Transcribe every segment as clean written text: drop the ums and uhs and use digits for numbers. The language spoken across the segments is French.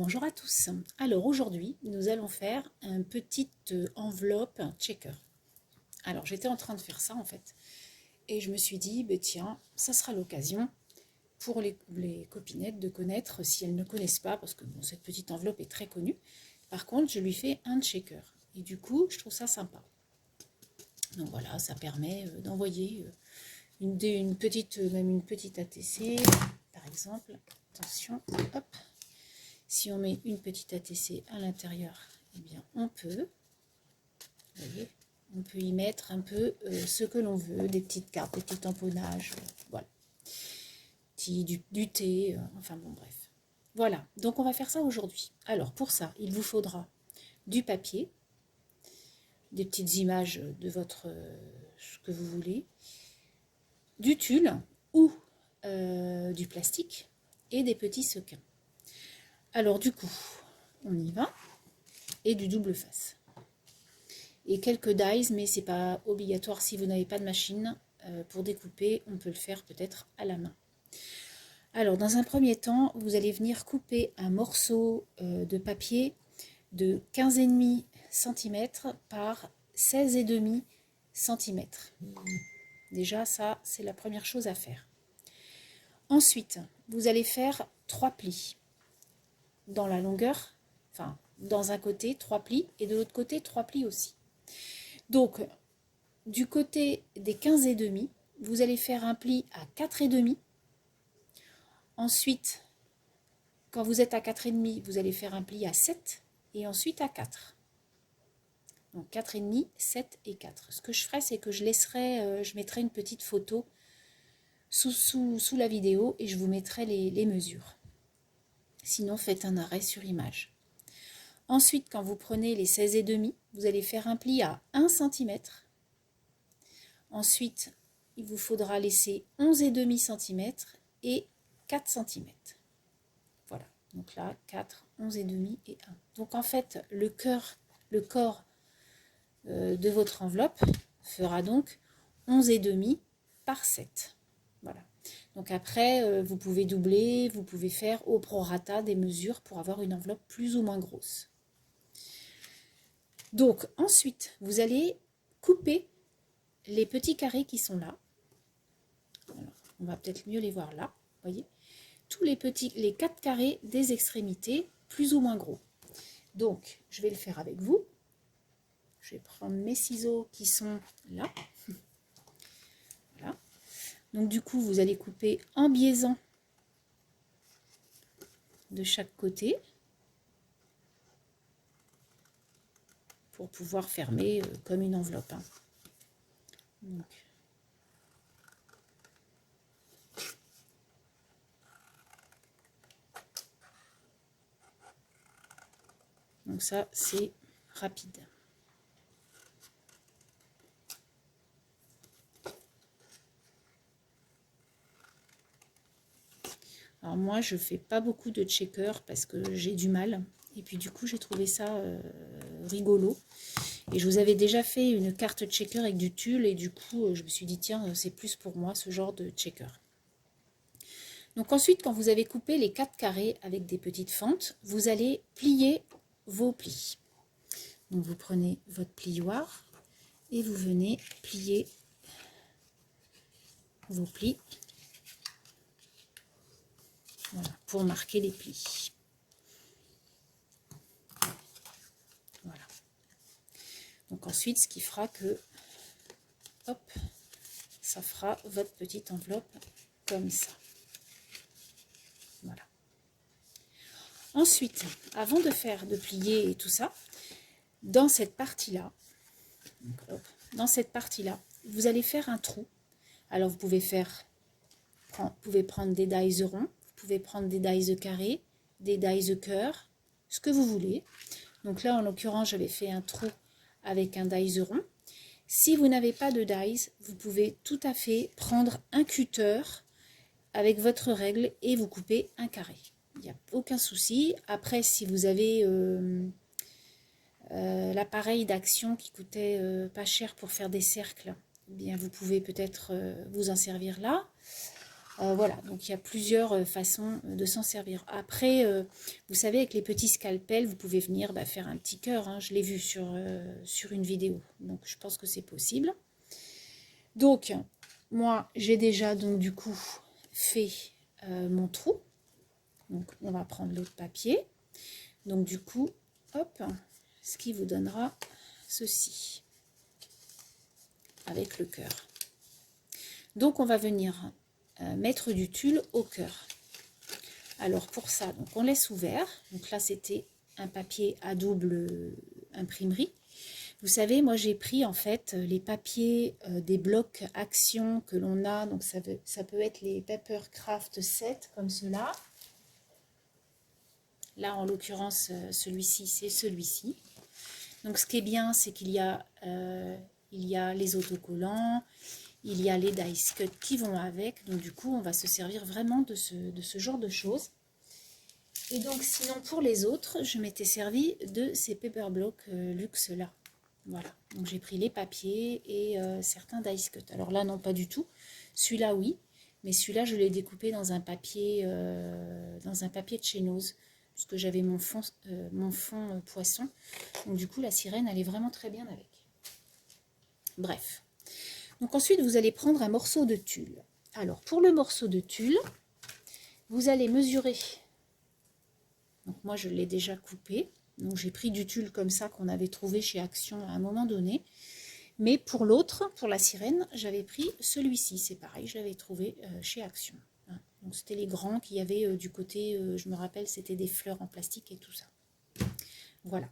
Bonjour à tous. Alors aujourd'hui, nous allons faire une petite enveloppe checker. Alors j'étais en train de faire ça en fait. Et je me suis dit, tiens, ça sera l'occasion pour les copinettes de connaître si elles ne connaissent pas, parce que bon, cette petite enveloppe est très connue. Par contre, je lui fais un checker. Et du coup, je trouve ça sympa. Donc voilà, ça permet d'envoyer une petite ATC, par exemple. Attention, hop. Si on met une petite ATC à l'intérieur, eh bien on peut, vous voyez, on peut y mettre un peu ce que l'on veut, des petites cartes, des petits tamponnages, voilà, du thé, enfin bon bref. Voilà, donc on va faire ça aujourd'hui. Alors pour ça, il vous faudra du papier, des petites images de votre, ce que vous voulez, du tulle ou du plastique et des petits sequins. Alors du coup, on y va, et du double face. Et quelques dies, mais c'est pas obligatoire si vous n'avez pas de machine pour découper, on peut le faire peut-être à la main. Alors dans un premier temps, vous allez venir couper un morceau de papier de 15,5 cm par 16,5 cm. Déjà ça, c'est la première chose à faire. Ensuite, vous allez faire 3 plis dans la longueur, enfin dans un côté 3 plis et de l'autre côté 3 plis aussi. Donc du côté des 15,5, vous allez faire un pli à 4,5. Ensuite, quand vous êtes à 4,5, vous allez faire un pli à 7 et ensuite à 4. Donc 4,5, 7 et 4. Ce que je ferai, c'est que je mettrai une petite photo sous la vidéo et je vous mettrai les mesures. Sinon, faites un arrêt sur image. Ensuite, quand vous prenez les 16,5, vous allez faire un pli à 1 cm. Ensuite, il vous faudra laisser 11,5 cm et 4 cm. Voilà, donc là, 4, 11,5 et 1. Donc en fait, le corps de votre enveloppe fera donc 11,5 par 7. Voilà. Donc après, vous pouvez doubler, vous pouvez faire au prorata des mesures pour avoir une enveloppe plus ou moins grosse. Donc ensuite, vous allez couper les petits carrés qui sont là. Alors, on va peut-être mieux les voir là, voyez, tous les 4 carrés des extrémités, plus ou moins gros. Donc, je vais le faire avec vous. Je vais prendre mes ciseaux qui sont là. Voilà. Donc, du coup, vous allez couper en biaisant de chaque côté pour pouvoir fermer comme une enveloppe. Donc ça, c'est rapide. Alors moi, je fais pas beaucoup de checker parce que j'ai du mal. Et puis du coup, j'ai trouvé ça rigolo. Et je vous avais déjà fait une carte checker avec du tulle. Et du coup, je me suis dit, tiens, c'est plus pour moi ce genre de checker. Donc ensuite, quand vous avez coupé les 4 carrés avec des petites fentes, vous allez plier vos plis. Donc vous prenez votre plioir et vous venez plier vos plis. Voilà, pour marquer les plis. Voilà. Donc ensuite, ce qui fera que, hop, ça fera votre petite enveloppe comme ça. Voilà. Ensuite, avant de plier et tout ça, dans cette partie-là, vous allez faire un trou. Alors vous pouvez prendre des dies ronds, vous pouvez prendre des dies carrés, des dies cœur, ce que vous voulez. Donc là, en l'occurrence, j'avais fait un trou avec un dies rond. Si vous n'avez pas de dies, vous pouvez tout à fait prendre un cutter avec votre règle et vous couper un carré. Il n'y a aucun souci. Après, si vous avez l'appareil d'action qui coûtait pas cher pour faire des cercles, eh bien vous pouvez peut-être vous en servir là. Voilà, donc il y a plusieurs façons de s'en servir. Après, vous savez, avec les petits scalpels, vous pouvez venir faire un petit cœur, hein. Je l'ai vu sur une vidéo, donc je pense que c'est possible. Donc, moi, j'ai déjà donc du coup fait mon trou. Donc, on va prendre l'autre papier. Donc, du coup, hop, ce qui vous donnera ceci, avec le cœur. Donc, on va venir mettre du tulle au cœur. Alors, pour ça, donc on laisse ouvert. Donc là, c'était un papier à double imprimerie. Vous savez, moi, j'ai pris en fait les papiers des blocs Action que l'on a. Donc, ça peut être les Papercraft 7, comme cela. Là, en l'occurrence, celui-ci, c'est celui-ci. Donc, ce qui est bien, c'est qu'il y a les autocollants, il y a les dice cut qui vont avec. Donc, du coup, on va se servir vraiment de ce genre de choses. Et donc, sinon, pour les autres, je m'étais servi de ces paper blocks luxe là. Voilà. Donc, j'ai pris les papiers et certains dice cut. Alors là, non, pas du tout. Celui-là, oui. Mais celui-là, je l'ai découpé dans un papier de chez Nose, puisque j'avais mon fond poisson. Donc, du coup, la sirène, elle est vraiment très bien avec. Bref. Donc, ensuite, vous allez prendre un morceau de tulle. Alors, pour le morceau de tulle, vous allez mesurer. Donc, moi, je l'ai déjà coupé. Donc, j'ai pris du tulle comme ça qu'on avait trouvé chez Action à un moment donné. Mais pour l'autre, pour la sirène, j'avais pris celui-ci. C'est pareil, je l'avais trouvé chez Action. Donc, c'était les grands qu'il y avait du côté, je me rappelle, c'était des fleurs en plastique et tout ça. Voilà.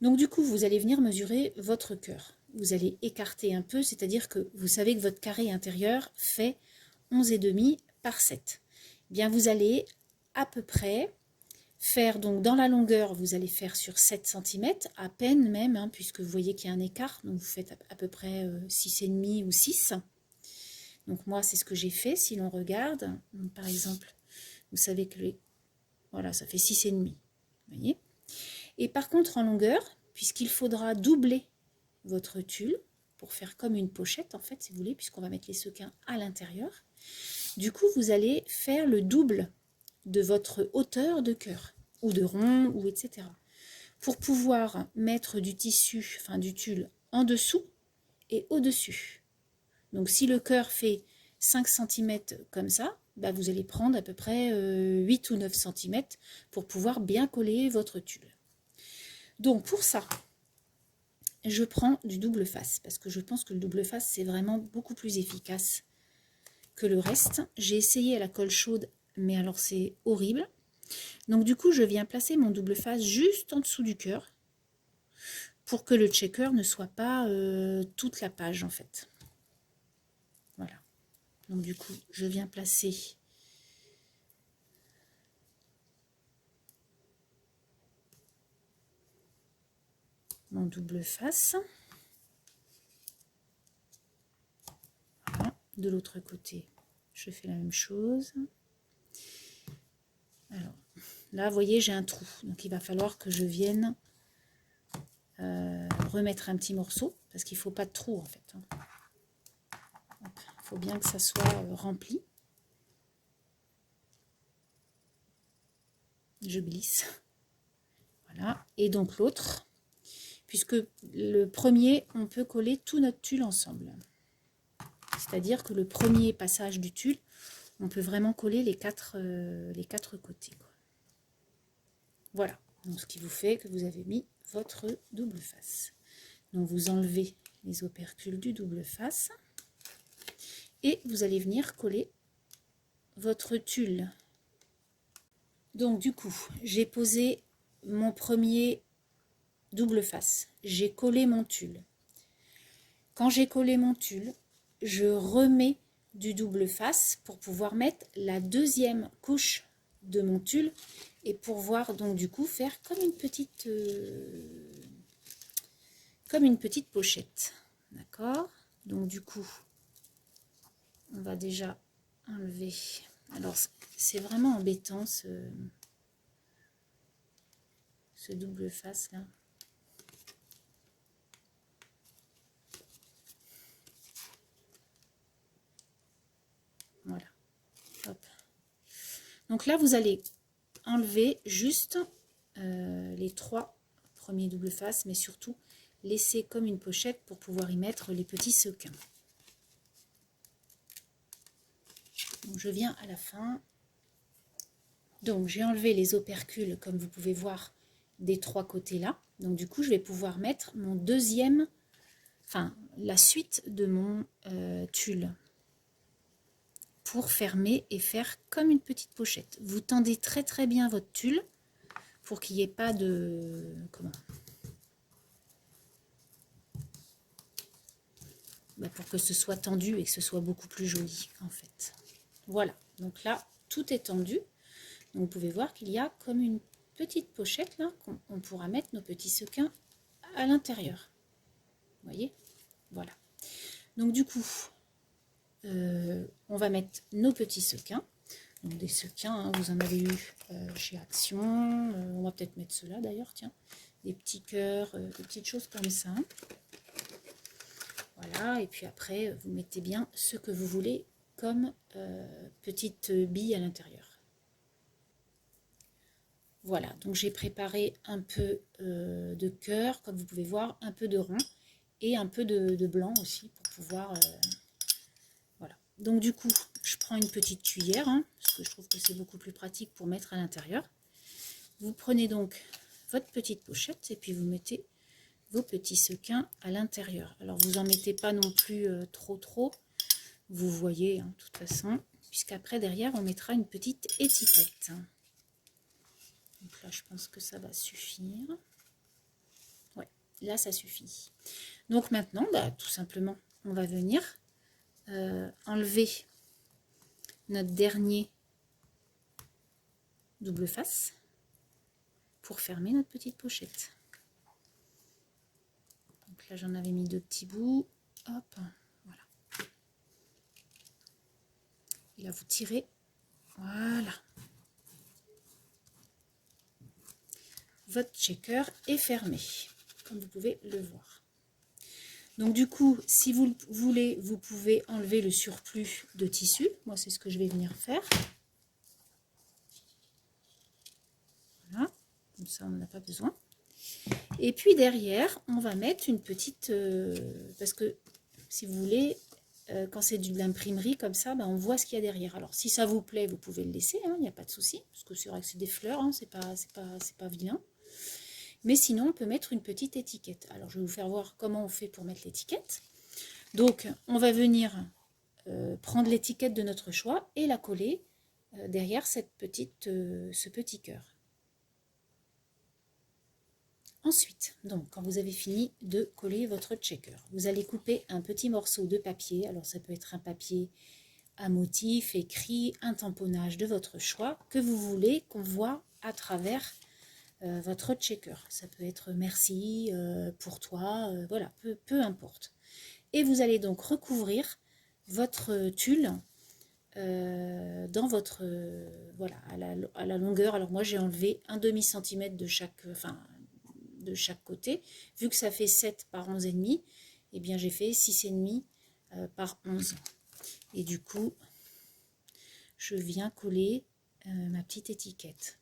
Donc, du coup, vous allez venir mesurer votre cœur. Vous allez écarter un peu, c'est-à-dire que vous savez que votre carré intérieur fait 11,5 par 7. Eh bien, vous allez à peu près faire, donc dans la longueur, vous allez faire sur 7 cm, à peine même, hein, puisque vous voyez qu'il y a un écart, donc vous faites à peu près 6,5 ou 6. Donc moi, c'est ce que j'ai fait, si l'on regarde, donc, par exemple, vous savez que voilà, ça fait 6,5, vous voyez. Et par contre, en longueur, puisqu'il faudra doubler votre tulle, pour faire comme une pochette, en fait, si vous voulez, puisqu'on va mettre les sequins à l'intérieur, du coup, vous allez faire le double de votre hauteur de cœur, ou de rond, ou etc. Pour pouvoir mettre du tissu, enfin du tulle, en dessous et au-dessus. Donc si le cœur fait 5 cm comme ça, bah vous allez prendre à peu près 8 ou 9 cm pour pouvoir bien coller votre tulle. Donc pour ça, je prends du double face, parce que je pense que le double face, c'est vraiment beaucoup plus efficace que le reste. J'ai essayé à la colle chaude, mais alors c'est horrible. Donc du coup, je viens placer mon double face juste en dessous du cœur pour que le checker ne soit pas toute la page en fait. Voilà. Donc du coup, je viens placer mon double face. Voilà. De l'autre côté, je fais la même chose. Alors, là, vous voyez, j'ai un trou. Donc, il va falloir que je vienne remettre un petit morceau, parce qu'il ne faut pas de trou, en fait. Il faut bien que ça soit rempli. Je glisse. Voilà. Et donc, l'autre, puisque le premier, on peut coller tout notre tulle ensemble. C'est-à-dire que le premier passage du tulle, on peut vraiment coller les quatre côtés, quoi. Voilà, donc ce qui vous fait que vous avez mis votre double face. Donc vous enlevez les opercules du double face et vous allez venir coller votre tulle. Donc du coup, j'ai posé mon premier double face, j'ai collé mon tulle. Quand j'ai collé mon tulle, je remets du double face pour pouvoir mettre la deuxième couche de mon tulle et pour pouvoir donc du coup faire comme une petite pochette. D'accord? Donc du coup, on va déjà enlever. Alors c'est vraiment embêtant ce double face là. Voilà. Donc là, vous allez enlever juste les 3 premiers double face, mais surtout laisser comme une pochette pour pouvoir y mettre les petits sequins. Donc je viens à la fin. Donc j'ai enlevé les opercules, comme vous pouvez voir, des 3 côtés là. Donc du coup, je vais pouvoir mettre mon deuxième, enfin la suite de mon tulle pour fermer et faire comme une petite pochette. Vous tendez très très bien votre tulle pour qu'il n'y ait pas de... pour que ce soit tendu et que ce soit beaucoup plus joli en fait. Voilà, donc là tout est tendu. Donc vous pouvez voir qu'il y a comme une petite pochette là qu'on pourra mettre nos petits sequins à l'intérieur. Vous voyez? Voilà. Donc du coup, on va mettre nos petits sequins. Donc des sequins, hein, vous en avez eu chez Action. On va peut-être mettre ceux-là d'ailleurs, tiens. Des petits cœurs, des petites choses comme ça. Voilà, et puis après, vous mettez bien ce que vous voulez comme petite bille à l'intérieur. Voilà, donc j'ai préparé un peu de cœur, comme vous pouvez voir, un peu de rond et un peu de blanc aussi pour pouvoir... voilà. Donc du coup, je prends une petite cuillère, hein, parce que je trouve que c'est beaucoup plus pratique pour mettre à l'intérieur. Vous prenez donc votre petite pochette et puis vous mettez vos petits sequins à l'intérieur. Alors vous en mettez pas non plus trop, vous voyez, hein, de toute façon, puisqu'après derrière on mettra une petite étiquette. Donc là je pense que ça va suffire. Ouais, là ça suffit. Donc maintenant, tout simplement, on va venir enlever notre dernier double face pour fermer notre petite pochette. Donc là j'en avais mis 2 petits bouts, hop, voilà. Et là vous tirez, voilà. Votre checker est fermé, comme vous pouvez le voir. Donc du coup, si vous voulez, vous pouvez enlever le surplus de tissu. Moi, c'est ce que je vais venir faire. Voilà, comme ça, on n'en a pas besoin. Et puis derrière, on va mettre une petite... parce que, si vous voulez, quand c'est de l'imprimerie comme ça, on voit ce qu'il y a derrière. Alors, si ça vous plaît, vous pouvez le laisser, il n'y a pas de souci. Parce que c'est vrai que c'est des fleurs, hein, c'est pas vilain. Mais sinon, on peut mettre une petite étiquette. Alors, je vais vous faire voir comment on fait pour mettre l'étiquette. Donc, on va venir prendre l'étiquette de notre choix et la coller derrière ce petit cœur. Ensuite, donc, quand vous avez fini de coller votre checker, vous allez couper un petit morceau de papier. Alors, ça peut être un papier à motif, écrit, un tamponnage de votre choix que vous voulez qu'on voit à travers votre checker. Ça peut être merci, pour toi, voilà, peu importe. Et vous allez donc recouvrir votre tulle dans votre, voilà, à la longueur. Alors moi j'ai enlevé un demi-centimètre de chaque côté. Vu que ça fait 7 par 11,5, et bien j'ai fait 6,5 par 11. Et du coup, je viens coller ma petite étiquette.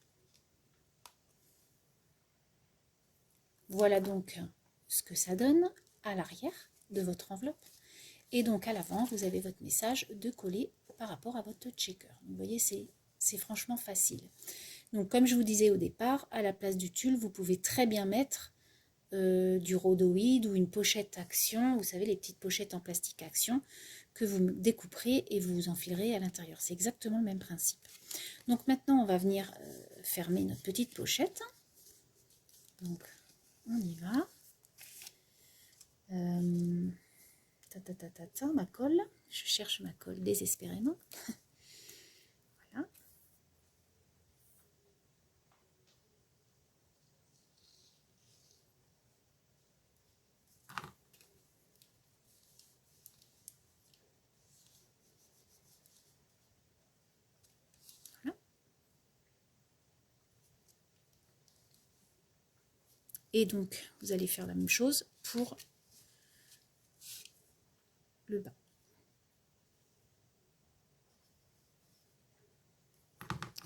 Voilà donc ce que ça donne à l'arrière de votre enveloppe. Et donc à l'avant, vous avez votre message de coller par rapport à votre checker. Vous voyez, c'est franchement facile. Donc comme je vous disais au départ, à la place du tulle, vous pouvez très bien mettre du rhodoïde ou une pochette Action. Vous savez, les petites pochettes en plastique Action que vous découperez et vous enfilerez à l'intérieur. C'est exactement le même principe. Donc maintenant, on va venir fermer notre petite pochette. Donc on y va. Ma colle. Je cherche ma colle désespérément. Voilà. Voilà. Et donc, vous allez faire la même chose pour le bas.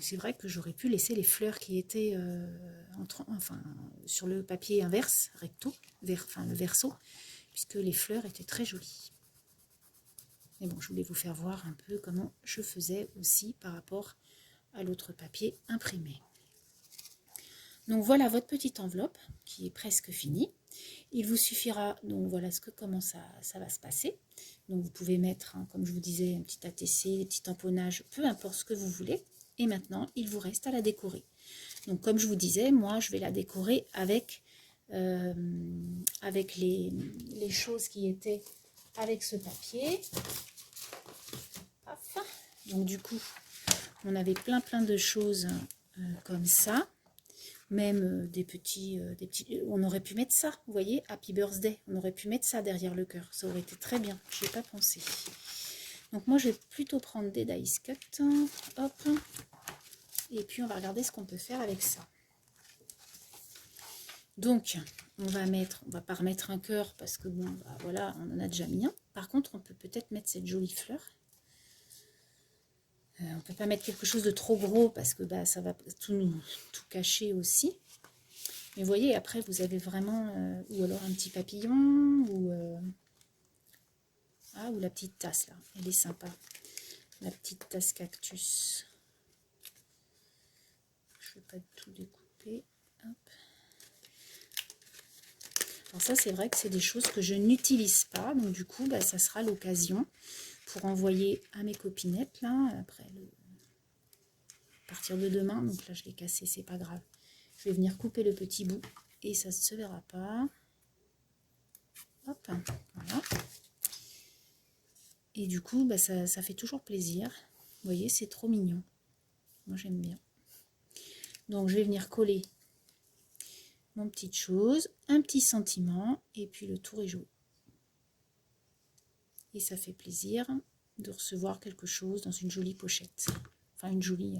C'est vrai que j'aurais pu laisser les fleurs qui étaient sur le papier inverse, recto, le verso, puisque les fleurs étaient très jolies. Mais bon, je voulais vous faire voir un peu comment je faisais aussi par rapport à l'autre papier imprimé. Donc voilà votre petite enveloppe qui est presque finie. Il vous suffira, donc voilà comment ça va se passer. Donc vous pouvez mettre, hein, comme je vous disais, un petit ATC, des petits tamponnages, peu importe ce que vous voulez. Et maintenant, il vous reste à la décorer. Donc comme je vous disais, moi je vais la décorer avec les choses qui étaient avec ce papier. Hop. Donc du coup, on avait plein de choses comme ça. Même des petits, on aurait pu mettre ça, vous voyez, Happy Birthday, on aurait pu mettre ça derrière le cœur, ça aurait été très bien, je n'y ai pas pensé. Donc moi je vais plutôt prendre des dice cut, hop, et puis on va regarder ce qu'on peut faire avec ça. Donc on va pas remettre un cœur parce que bon, bah, voilà, on en a déjà mis un. Par contre on peut peut-être mettre cette jolie fleur. On ne peut pas mettre quelque chose de trop gros parce que bah, ça va tout cacher aussi. Mais vous voyez, après, vous avez vraiment... ou alors un petit papillon, ou la petite tasse, là. Elle est sympa. La petite tasse cactus. Je ne vais pas tout découper. Hop. Alors ça, c'est vrai que c'est des choses que je n'utilise pas. Donc du coup, bah, ça sera l'occasion pour envoyer à mes copinettes, là, après à partir de demain. Donc là, je l'ai cassé, c'est pas grave. Je vais venir couper le petit bout et ça ne se verra pas. Hop, voilà. Et du coup, bah, ça fait toujours plaisir. Vous voyez, c'est trop mignon. Moi, j'aime bien. Donc, je vais venir coller mon petite chose, un petit sentiment, et puis le tour est joué. Et ça fait plaisir de recevoir quelque chose dans une jolie pochette. Enfin, une jolie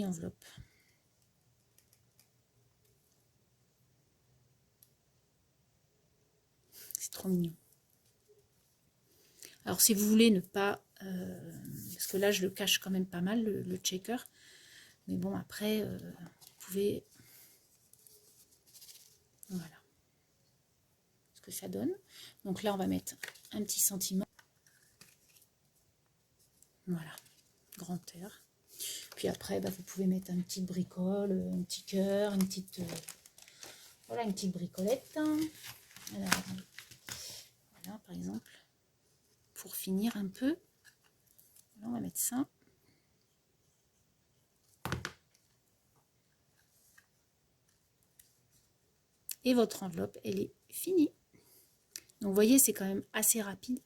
enveloppe. C'est trop mignon. Alors, si vous voulez ne pas... parce que là, je le cache quand même pas mal, le checker. Mais bon, après, vous pouvez... Voilà. Ce que ça donne. Donc là, on va mettre un petit sentiment. Voilà. Grand air. Puis après, bah, vous pouvez mettre une petite bricole, un petit cœur, une petite... voilà, une petite bricolette. Alors, voilà, par exemple. Pour finir un peu. Là, on va mettre ça. Et votre enveloppe, elle est finie. Donc, vous voyez, c'est quand même assez rapide.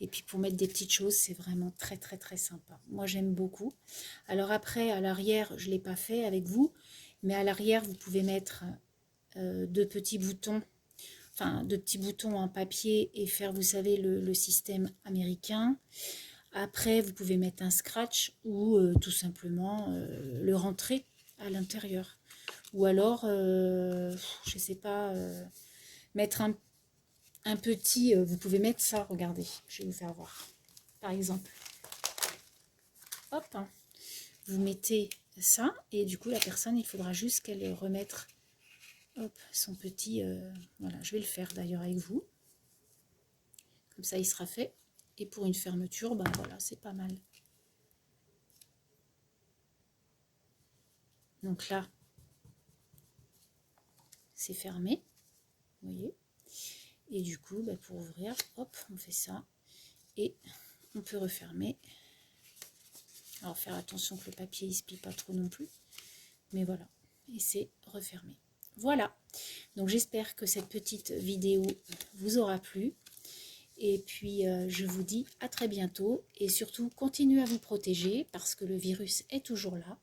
Et puis, pour mettre des petites choses, c'est vraiment très sympa. Moi, j'aime beaucoup. Alors après, à l'arrière, je ne l'ai pas fait avec vous. Mais à l'arrière, vous pouvez mettre deux petits boutons. Enfin, deux petits boutons en papier et faire, vous savez, le système américain. Après, vous pouvez mettre un scratch ou tout simplement le rentrer à l'intérieur. Ou alors, je ne sais pas, mettre un petit... vous pouvez mettre ça, regardez, je vais vous faire voir. Par exemple, hop, hein, vous mettez ça et du coup, la personne, il faudra juste qu'elle remette hop, son petit... voilà, je vais le faire d'ailleurs avec vous. Comme ça, il sera fait. Et pour une fermeture, ben voilà, c'est pas mal. Donc là, c'est fermé, vous voyez. Et du coup, ben pour ouvrir, hop, on fait ça. Et on peut refermer. Alors, faire attention que le papier ne se plie pas trop non plus. Mais voilà, et c'est refermé. Voilà, donc j'espère que cette petite vidéo vous aura plu. Et puis, je vous dis à très bientôt. Et surtout, continuez à vous protéger parce que le virus est toujours là.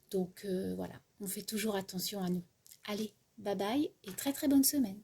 Donc, voilà, on fait toujours attention à nous. Allez, bye bye et très bonne semaine.